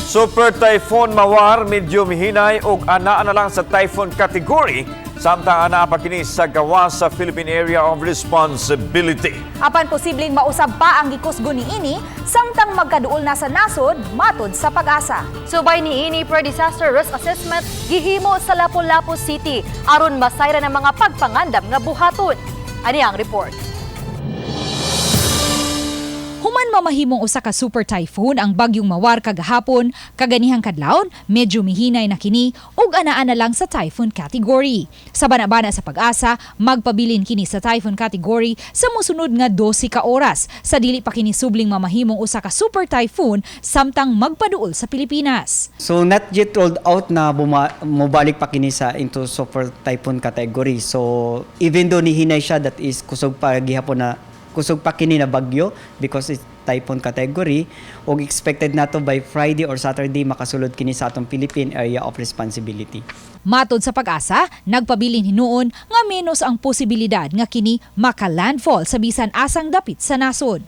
Super Typhoon Mawar medyo mihinay ug anaa na lang sa typhoon category samtang anaa pa kini sa gawas sa Philippine Area of Responsibility. Apan posibleng mausab pa ang gikusgo niini samtang magkaduol na sa nasod matod sa pag-asa. Subay niini per disaster risk assessment gihimo sa Lapu-Lapu City aron masayra ng mga pagpangandam nga buhaton. Ani ang report. Human mamahimong usa ka super typhoon ang bagyong Mawar kagahapon, kaganihang kadlawon medyo mihinay na kini ug anaa na lang sa typhoon category. Sa banabana sa pag-asa, magpabilin kini sa typhoon category sa mosunod nga 12 ka oras sa dili pa kini subling mamahimong usa ka super typhoon samtang magpaduol sa Pilipinas. So not yet rolled out na mubalik pa kini sa into super typhoon category. So even though nihinay siya, that is kusog pa gihapon na kusog pa kini na bagyo because it's typhoon category ug expected nato by Friday or Saturday makasulod kini sa atong Philippine Area of Responsibility. Matod sa pag-asa, nagpabilin hinuon nga menos ang posibilidad nga kini maka-landfall sa bisan asang dapit sa nasod.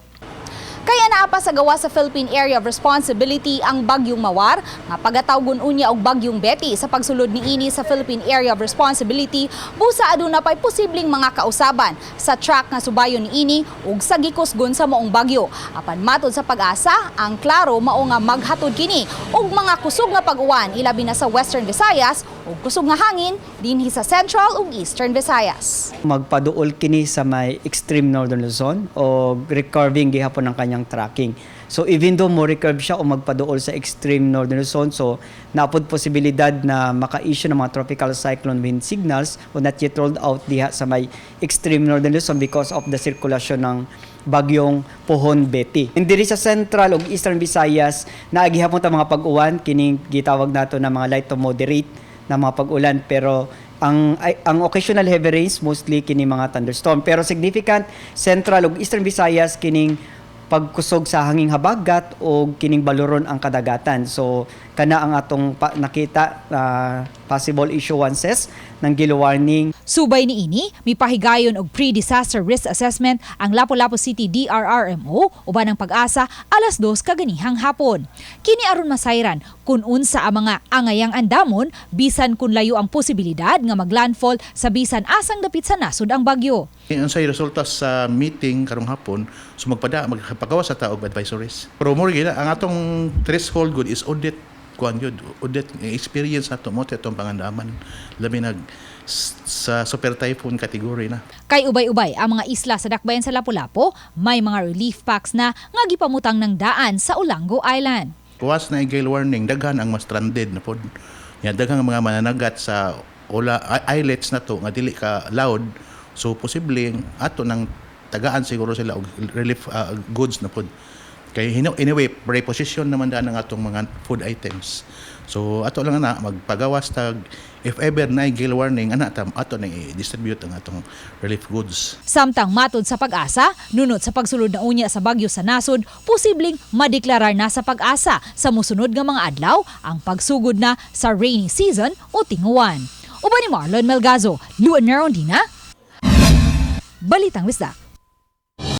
Kaya naa pa sa gawa sa Philippine Area of Responsibility ang bagyong Mawar nga pagatawgon unya og bagyong Betty sa pagsulod niini sa Philippine Area of Responsibility busa aduna pay posibleng mga kausaban sa track nga subayon niini ug sa gikusgon sa maong bagyo. Apan matod sa pag-asa, ang klaro mao nga maghatod kini og mga kusog nga pag-uwan ilabi na sa Western Visayas ug kusog nga hangin dinhi sa Central ug Eastern Visayas. Magpaduol kini sa may extreme northern Luzon o recurving gihapon ang kanyang tracking. So even though mo recurve siya o magpaduol sa extreme northern Luzon, so napod posibilidad na maka-issue ng mga tropical cyclone wind signals o not yet rolled out diha sa may extreme northern Luzon because of the circulation ng bagyong Pohon Betty. Diri sa Central ug Eastern Visayas naagihapon ta mga pag-uwan kining gitawag nato na mga light to moderate na mga pag-ulan, pero ang occasional heavy rains mostly kini mga thunderstorm, pero significant Central ug Eastern Visayas kining pagkusog sa hanging habagat o kining baluron ang kadagatan. So kana ang atong nakita possible issuances ng yellow warning. Subay niini, mipahigayon og pre-disaster risk assessment ang Lapu-Lapu City DRRMO uban ang pag-asa alas 2 kaganihang hapon. Kini aron masayran kun unsa ang mga angayang andamon bisan kun layo ang posibilidad nga maglandfall sa bisan asang dapit sa nasod ang bagyo. Ang say resulta sa meeting karong hapon, so magpagawas sa taog advisories. Pero more gina ang atong threshold good is audit kuan gyud, audit experience nato mo atong pangandaman labi nag sa super typhoon category na. Kay ubay-ubay ang mga isla sa dakbayan sa Lapu-Lapu, may mga relief packs na nga gipamutang ng daan sa Olango Island. Kuwas na gale warning, daghan ang mas stranded na pod. Yan daghan ang mga mananagat sa islets na to nga dili ka loud. So posible ato nang tagaan siguro sila og relief goods na pod. Kay anyway, reposition naman daan ang atong mga food items. So ato lang na magpagawas tag if ever na gale warning ato na i-distribute ang atong relief goods. Samtang matod sa pag-asa, nunot sa pagsulod na unya sa bagyo sa nasod, posibleng madeklarar na sa pag-asa sa mosunod nga mga adlaw ang pagsugod na sa rainy season o tinguwan. Uban ni Marlon Melgazo, Luan Narondina, Balitang Wisda.